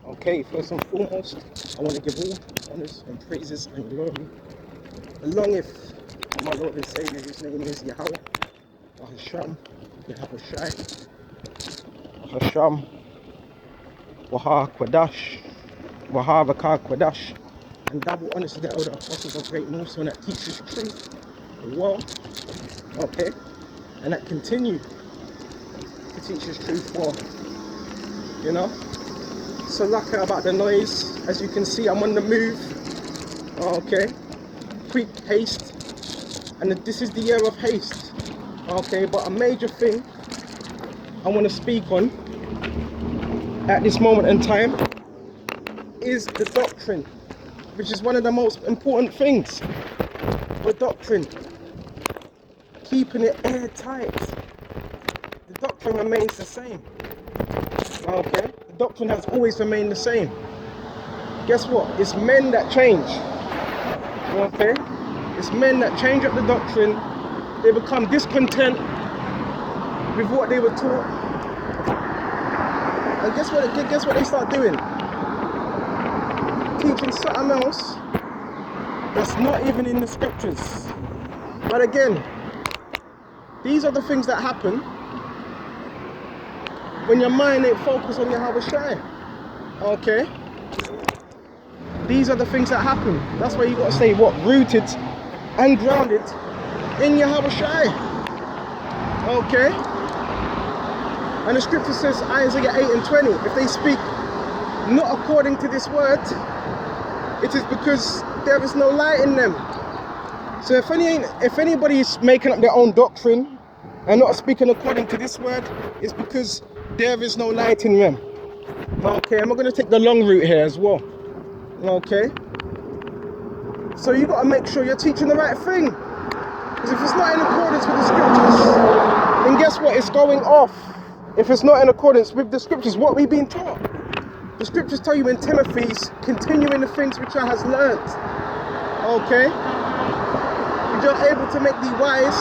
Okay, first and foremost, I want to give all honors and praises and glory belongeth to my Lord and Savior, whose name is Yahweh, Hashem, Yahweh Shai, Hashem, Waha Kwadash, Waha Vaka Kwadash, and double honors to the elder apostles of Great Millstone that teaches truth well, okay, and that continue to teach his truth well, you know. So lucky about the noise, as you can see I'm on the move, okay, quick haste, and this is the year of haste, okay. But a major thing I want to speak on at this moment in time is the doctrine, which is one of the most important things. The doctrine, keeping it airtight. The doctrine remains the same, okay. The doctrine has always remained the same. Guess what? It's men that change, okay. It's men that change up the doctrine. They become discontent with what they were taught, and guess what they start doing? Teaching something else that's not even in the scriptures. But again, these are the things that happen when your mind ain't focused on Yahweh Shai, okay. These are the things that happen. That's why you got to stay what? Rooted and grounded in Yahweh Shai, okay. And the scripture says, Isaiah 8:20, if they speak not according to this word, it is because there is no light in them. So if anybody is making up their own doctrine and not speaking according to this word, it's because there is no light in them, okay. And we're going to take the long route here as well, okay. So you got to make sure you're teaching the right thing, because if it's not in accordance with the scriptures, then guess what? It's going off. If it's not in accordance with the scriptures, what we've been taught. The scriptures tell you in Timothy's, continue in the things which I has learnt, okay. You're able to make thee wise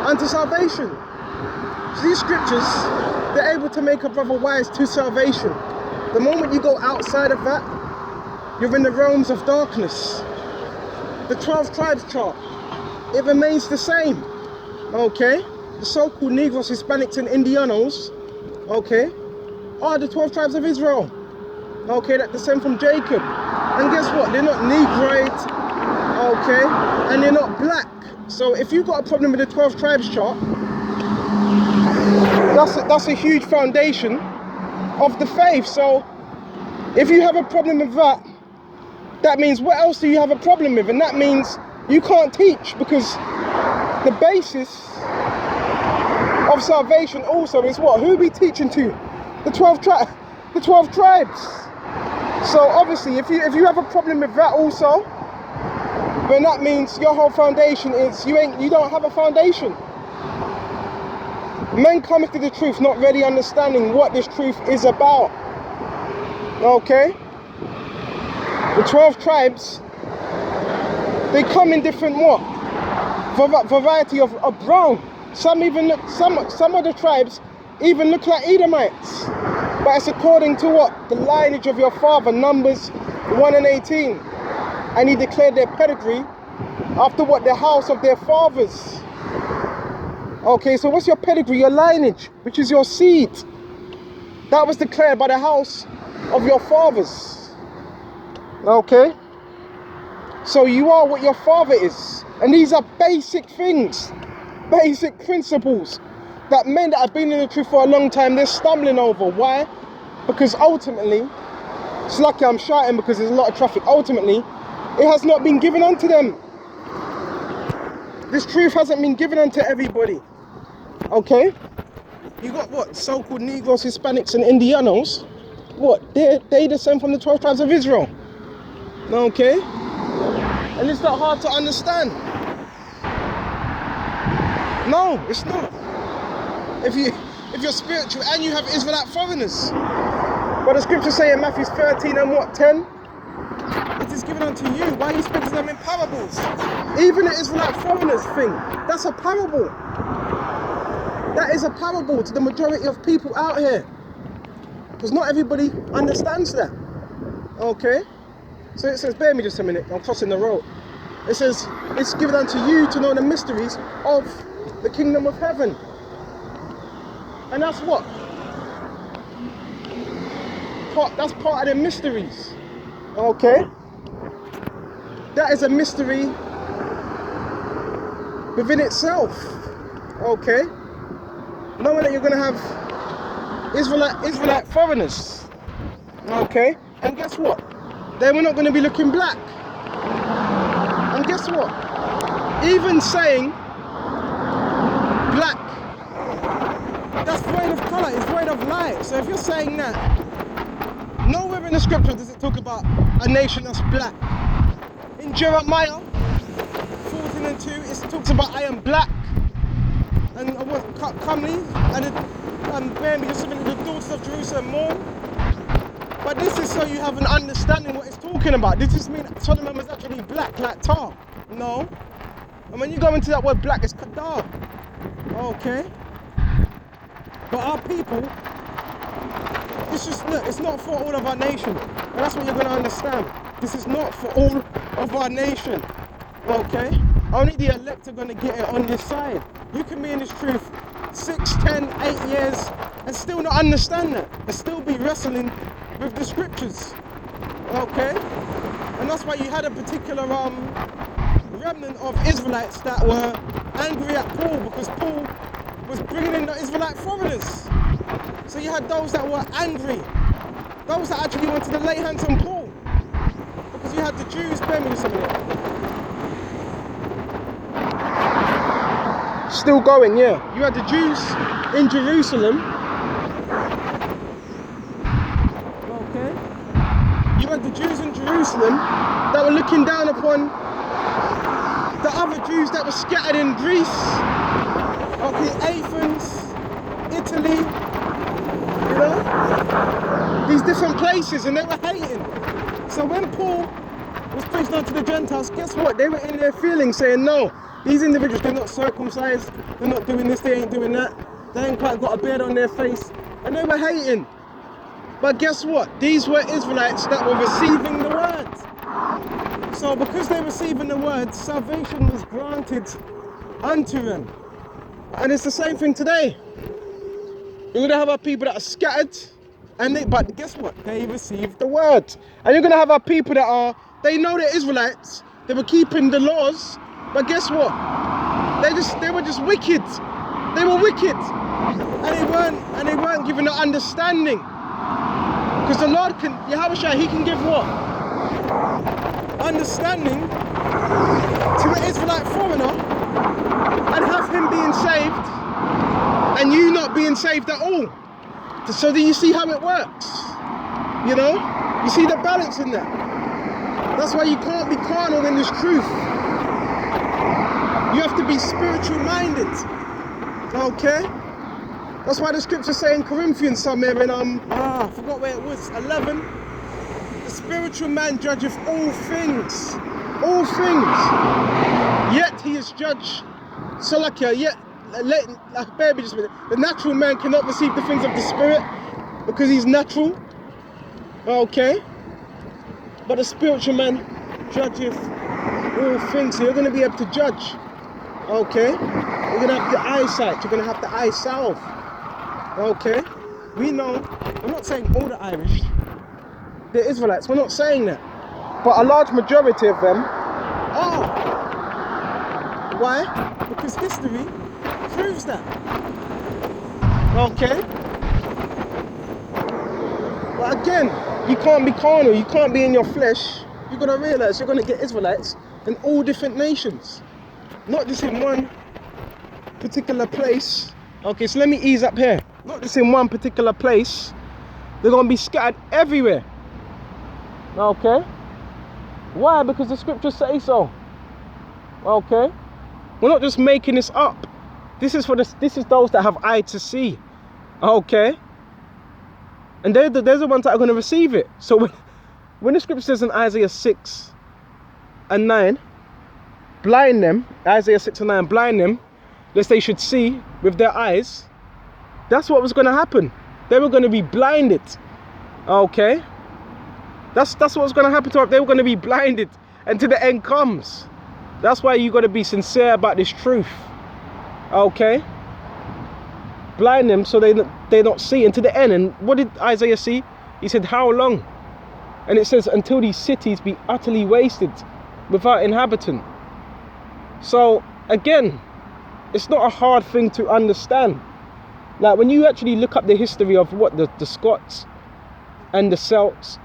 unto salvation. So these scriptures, they're able to make a brother wise to salvation. The moment you go outside of that, you're in the realms of darkness. The 12 tribes chart, it remains the same, okay. The so-called Negroes, Hispanics and Indianos, okay, are the 12 tribes of Israel, okay, that descend from Jacob. And guess what? They're not Negroid, okay, and they're not black. So if you've got a problem with the 12 tribes chart, that's a huge foundation of the faith. So if you have a problem with that, that means what else do you have a problem with? And that means you can't teach, because the basis of salvation also is what? Who are we teaching to? The 12 tribes. So obviously if you have a problem with that also, then that means your whole foundation is you don't have a foundation. Men cometh to the truth not really understanding what this truth is about, okay. The 12 tribes, they come in different what? Variety of brown. Some of the tribes even look like Edomites. But it's according to what? The lineage of your father, Numbers 1:18. And he declared their pedigree after what? The house of their fathers. Okay, so what's your pedigree? Your lineage, which is your seed. That was declared by the house of your fathers. Okay, so you are what your father is, and these are basic things, basic principles that men that have been in the truth for a long time, they're stumbling over. Why? Because ultimately, it's lucky I'm shouting because there's a lot of traffic. Ultimately, it has not been given unto them. This truth hasn't been given unto everybody, okay. You got what? So-called Negroes, Hispanics and Indianos, what? They descend from the 12 tribes of Israel. Okay, and it's not hard to understand. No, it's not. If you're spiritual and you have Israelite foreigners, but the scriptures say in Matthew 13 and what, 10, it is given unto you. Why are you speaking to them in parables? Even the Israelite foreigners thing, that's a parable. That is a parable to the majority of people out here, because not everybody understands that. Okay? So it says, bear me just a minute, I'm crossing the road. It says, it's given unto you to know the mysteries of the kingdom of heaven. And that's what? That's part of the mysteries. Okay? That is a mystery within itself. Okay? Knowing that you're going to have Israelite foreigners. Okay? And guess what? They were not going to be looking black. And guess what? Even saying black, that's void of colour, it's void of light. So if you're saying that, nowhere in the scripture does it talk about a nation that's black. In Jeremiah 14:2, it talks about I am black and I was comely and bear me just the daughters of Jerusalem mourn. But this is so you have an understanding what it's talking about. Does this mean Solomon was actually black like tar? No. And when you go into that word black, it's dark. Okay. But our people, it's not for all of our nation. And that's what you're going to understand. This is not for all of our nation. Okay? Only the elect are going to get it on this side. You can be in this truth 6, 10, 8 years and still not understand that. And still be wrestling with the scriptures. Okay? And that's why you had a particular remnant of Israelites that were angry at Paul because Paul was bringing in the Israelite foreigners. So you had those that were angry, those that actually wanted to lay hands on Paul, because you had the Jews, bear me some of it. Still going, yeah. You had the Jews in Jerusalem. Okay. You had the Jews in Jerusalem that were looking down upon the other Jews that were scattered in Greece, okay, Athens, Italy, you know, these different places, and they were hating. So when Paul was preached unto the Gentiles, guess what? They were in their feelings saying, no, these individuals, they're not circumcised, they're not doing this, they ain't doing that, they ain't quite got a beard on their face, and they were hating. But guess what? These were Israelites that were receiving the word. So because they were receiving the word, salvation was granted unto them. And it's the same thing today. You're going to have our people that are scattered, but guess what? They received the word. And you're going to have our people that they know they're Israelites, they were keeping the laws, but guess what? They were just wicked. They were wicked. And they weren't given the understanding. Because the Lord Yahushua, he can give what? Understanding to an Israelite foreigner and have him being saved and you not being saved at all. So that you see how it works. You know? You see the balance in that. That's why you can't be carnal in this truth. You have to be spiritual minded. Okay? That's why the scriptures say in Corinthians somewhere in I forgot where it was, 11. The spiritual man judgeth all things. All things. Yet he is judged. So baby, just a minute. The natural man cannot receive the things of the spirit because he's natural. Okay? But the spiritual man judgeth all things. So you're going to be able to judge. Okay? You're going to have the eyesight. You're going to have the eye salve. Okay? We know, we're not saying all the Irish, they're Israelites. We're not saying that. But a large majority of them are. Why? Because history proves that. Okay? But again, you can't be carnal, you can't be in your flesh. You've got to realize you're going to get Israelites in all different nations. Not just in one particular place. Okay, so let me ease up here. Not just in one particular place. They're going to be scattered everywhere. Okay? Why? Because the scriptures say so. Okay? We're not just making this up. This is those that have eye to see. Okay? And they're the ones that are going to receive it. So when the scripture says in Isaiah 6 and 9, blind them, Isaiah 6 and 9, blind them, lest they should see with their eyes, that's what was going to happen. They were going to be blinded. Okay? That's what's going to happen to them. They were going to be blinded until the end comes. That's why you got to be sincere about this truth. Okay? Blind them so they don't see until the end. And what did Isaiah see? He said, how long? And it says, until these cities be utterly wasted without inhabitant. So, again, it's not a hard thing to understand. Like, when you actually look up the history of what the Scots and the Celts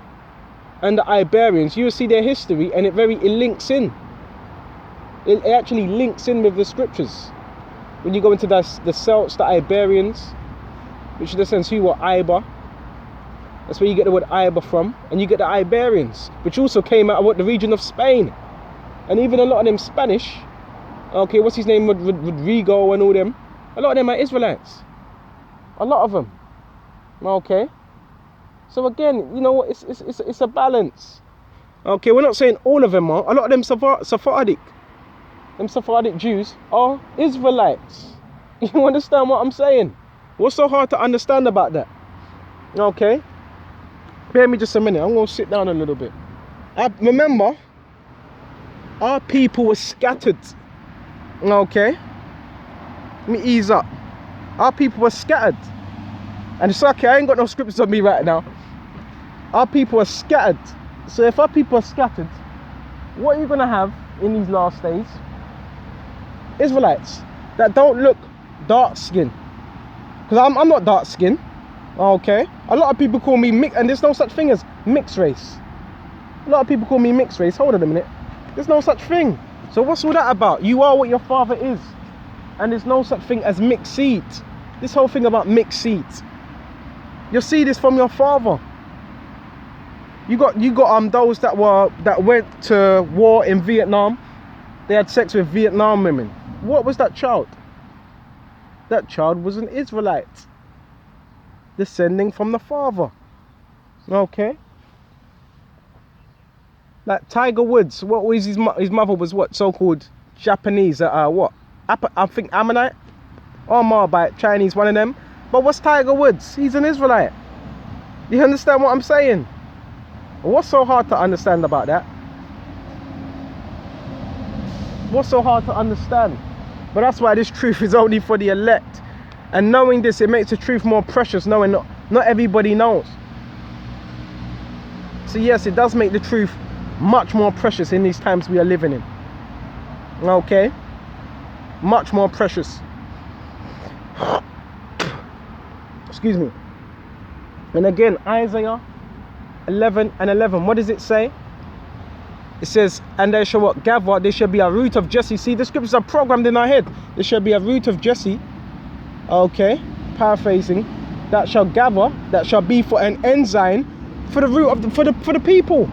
and the Iberians, you will see their history, and it links in. It actually links in with the scriptures. When you go into the Celts, the Iberians, which in the sense who were Iber, that's where you get the word Iber from, and you get the Iberians, which also came out of the region of Spain, and even a lot of them Spanish. Okay, what's his name, Rodrigo and all them. A lot of them are Israelites. A lot of them. Okay. So again, you know what? It's a balance. Okay, we're not saying all of them are. A lot of them Sephardic. Them Sephardic Jews are Israelites. You understand what I'm saying? What's so hard to understand about that? Okay. Bear me just a minute. I'm going to sit down a little bit. Remember, our people were scattered. Okay. Let me ease up. Our people were scattered. And it's okay, I ain't got no scriptures on me right now. Our people are scattered. So if our people are scattered, what are you going to have in these last days? Israelites that don't look dark skinned. Because I'm not dark skinned. Okay. A lot of people call me mixed, and there's no such thing as mixed race. A lot of people call me mixed race. Hold on a minute. There's no such thing. So what's all that about? You are what your father is. And there's no such thing as mixed seed. This whole thing about mixed seeds. Your seed is from your father. You got those that went to war in Vietnam. They had sex with Vietnam women. What was that child? That child was an Israelite, descending from the father. Okay. Like Tiger Woods, what was his mother was what, so-called Japanese, what? I think Ammonite or Moabite, Chinese, one of them. But what's Tiger Woods? He's an Israelite. You understand what I'm saying? What's so hard to understand about that? What's so hard to understand? But that's why this truth is only for the elect. And knowing this, it makes the truth more precious, knowing not everybody knows. So yes, it does make the truth much more precious in these times we are living in. Okay? Much more precious. Excuse me. And again, Isaiah 11:11. What does it say? It says, and they shall what? Gather, there shall be a root of Jesse. See, the scriptures are programmed in our head. There shall be a root of Jesse. Okay, paraphrasing. That shall gather, that shall be for an ensign, for the root of for the people.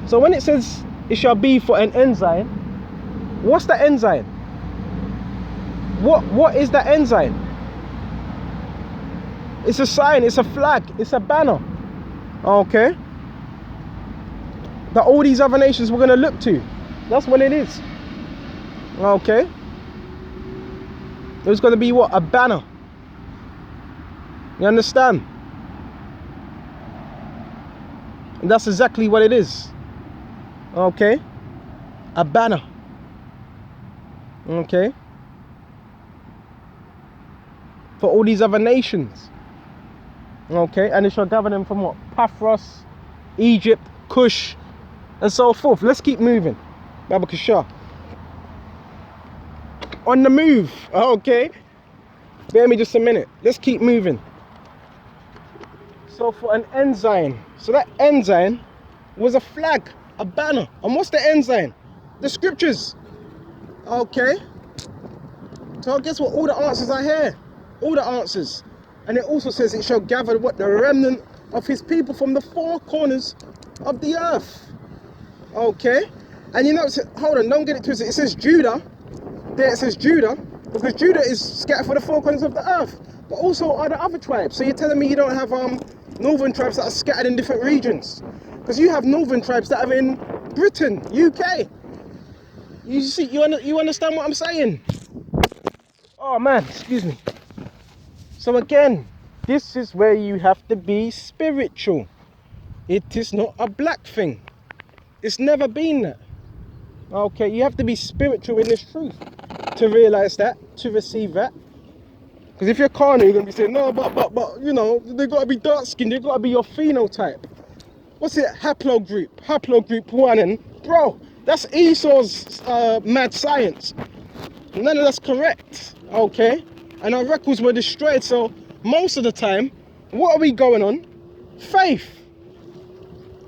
So when it says it shall be for an ensign, what's the ensign? What is the ensign? It's a sign, it's a flag, it's a banner. Okay. That all these other nations we're going to look to. That's what it is. Okay. There's going to be what? A banner. You understand? And that's exactly what it is. Okay. A banner. Okay. For all these other nations. Okay. And it shall gather them from what? Paphros, Egypt, Cush, and so forth. Let's keep moving. Babakashah. On the move. Okay. Bear me just a minute. Let's keep moving. So for an ensign. So that ensign was a flag, a banner. And what's the ensign? The scriptures. Okay. So guess what? All the answers are here. All the answers. And it also says it shall gather what? The remnant of his people from the four corners of the earth. Okay. And you know, hold on, don't get it twisted. It says Judah. There it says Judah, because Judah is scattered for the four corners of the earth. But also are the other tribes. So you're telling me you don't have northern tribes that are scattered in different regions? Because you have northern tribes that are in Britain, UK. You see, you understand what I'm saying? Oh man, excuse me. So again, this is where you have to be spiritual. It is not a black thing. It's never been that. Okay, you have to be spiritual in this truth to realize that, to receive that. Because if you're carnal, you're going to be saying, no, but, you know, they got to be dark skinned, they got to be your phenotype. What's it? Haplogroup 1. And, bro, that's Esau's mad science. None of that's correct, okay? And our records were destroyed, so most of the time, what are we going on? Faith.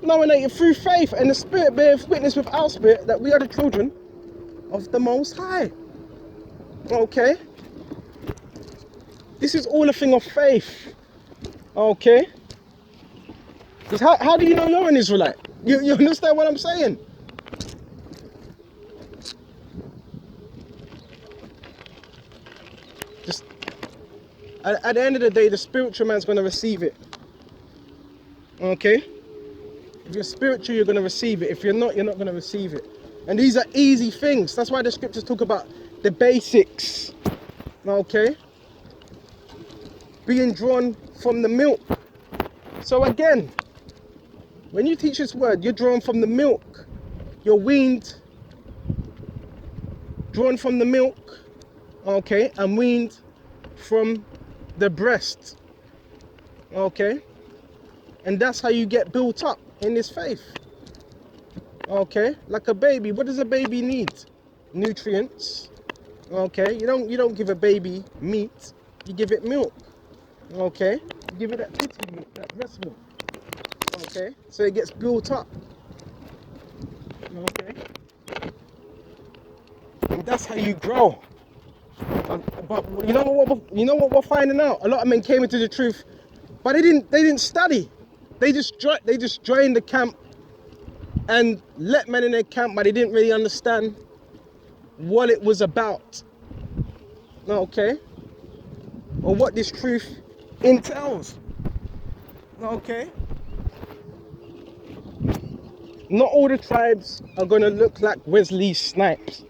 Nominated through faith, and the Spirit bears witness with our spirit that we are the children of the Most High. Okay? This is all a thing of faith. Okay? Because how do you know you're an Israelite? You understand what I'm saying? Just at the end of the day, the spiritual man's going to receive it. Okay? If you're spiritual, you're going to receive it. If you're not going to receive it. And these are easy things. That's why the scriptures talk about the basics. Okay? Being drawn from the milk. So again, when you teach this word, you're drawn from the milk. You're weaned. Drawn from the milk. Okay? And weaned from the breast. Okay? And that's how you get built up in this faith. Okay, like a baby. What does a baby need? Nutrients. Okay, you don't give a baby meat, you give it milk. Okay, you give it that titty milk, that breast milk. Okay, so it gets built up. Okay, and that's how you grow. But you know what we're finding out? A lot of men came into the truth, but they didn't study. They just joined the camp and let men in their camp, but they didn't really understand what it was about. Okay? Or what this truth entails. Okay? Not all the tribes are going to look like Wesley Snipes.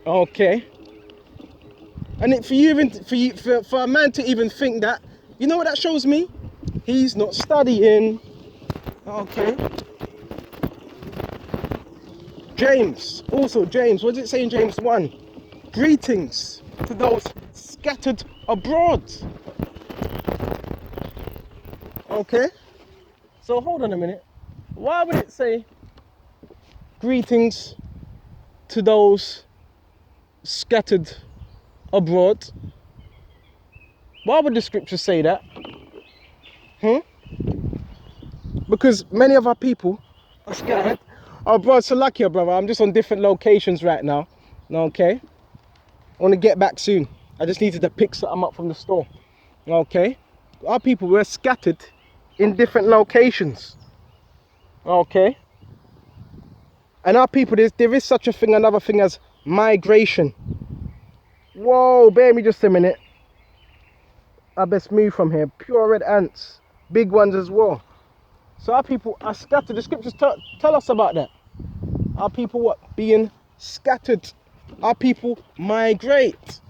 Okay? And for a man to even think that, you know what that shows me? He's not studying. Okay. James, what does it say in James 1? Greetings to those scattered abroad. Okay. So hold on a minute. Why would it say greetings to those scattered abroad? Why would the scripture say that? Because many of our people are scattered. Oh, bro, Salakia, brother. I'm just on different locations right now. Okay? I want to get back soon. I just needed to pick something up from the store. Okay? Our people were scattered in different locations. Okay? And our people, there is such a thing, another thing as migration. Whoa, bear me just a minute. I best move from here. Pure red ants. Big ones as well. So our people are scattered. The scriptures tell us about that. Our people what? Being scattered. Our people migrate.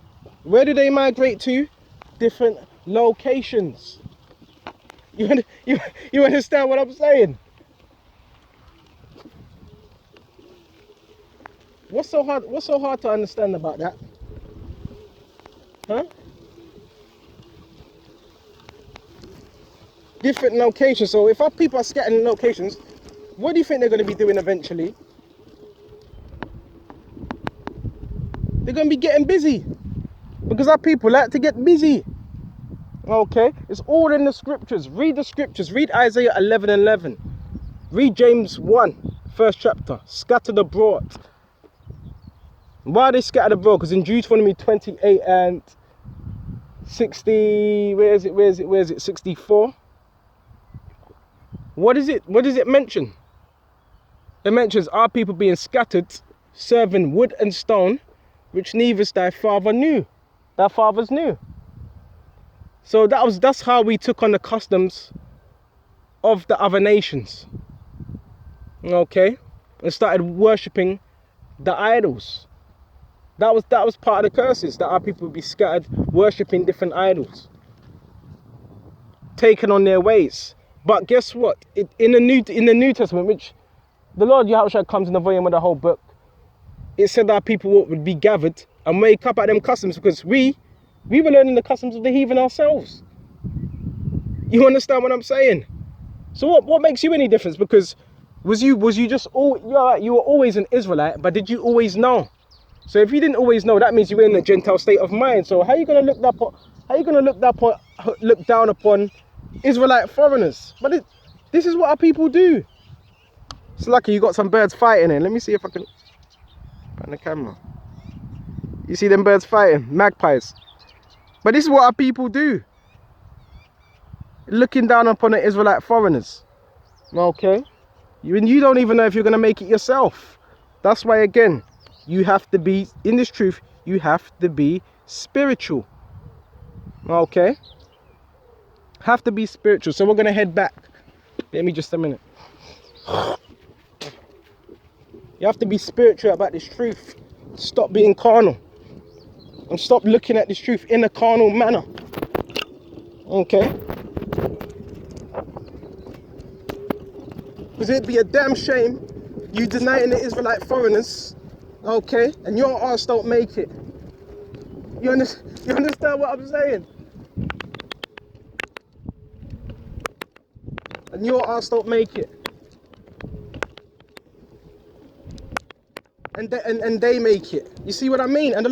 Where do they migrate to? Different locations. You understand what I'm saying? What's so hard to understand about that? Huh? Different locations. So if our people are scattered in locations, what do you think they're going to be doing eventually? They're going to be getting busy. Because our people like to get busy. Okay? It's all in the scriptures. Read the scriptures. Read Isaiah 11:11. Read James 1, first chapter. Scattered abroad. Why are they scattered abroad? Because in Deuteronomy 28 and 60, where is it? 64. What is it mention? It mentions our people being scattered, serving wood and stone, which neither thy father knew. Thy fathers knew. So that's how we took on the customs of the other nations. Okay? And started worshipping the idols. That was part of the curses, that our people would be scattered, worshipping different idols. Taking on their ways. But guess what? In the New Testament, which the Lord Yahushua comes in the volume of the whole book, it said that people would be gathered and wake up at them customs, because we were learning the customs of the heathen ourselves. You understand what I'm saying? So what makes you any difference? Because was you just you were always an Israelite, but did you always know? So if you didn't always know, that means you were in a Gentile state of mind. So how are you gonna look down upon Israelite foreigners? But this is what our people do. It's lucky you got some birds fighting in. Let me see if I can find the camera. You see them birds fighting, magpies. But this is what our people do. Looking down upon the Israelite foreigners. Okay? You don't even know if you're going to make it yourself. That's why, again, you have to be, in this truth, you have to be spiritual. Okay? Have to be spiritual. So we're going to head back. Let me just a minute. You have to be spiritual about this truth. Stop being carnal. And stop looking at this truth in a carnal manner. Okay? Because it'd be a damn shame you denying the Israelite foreigners, okay, and your arse don't make it. You understand what I'm saying? And your arse don't make it. And they make it. You see what I mean? And the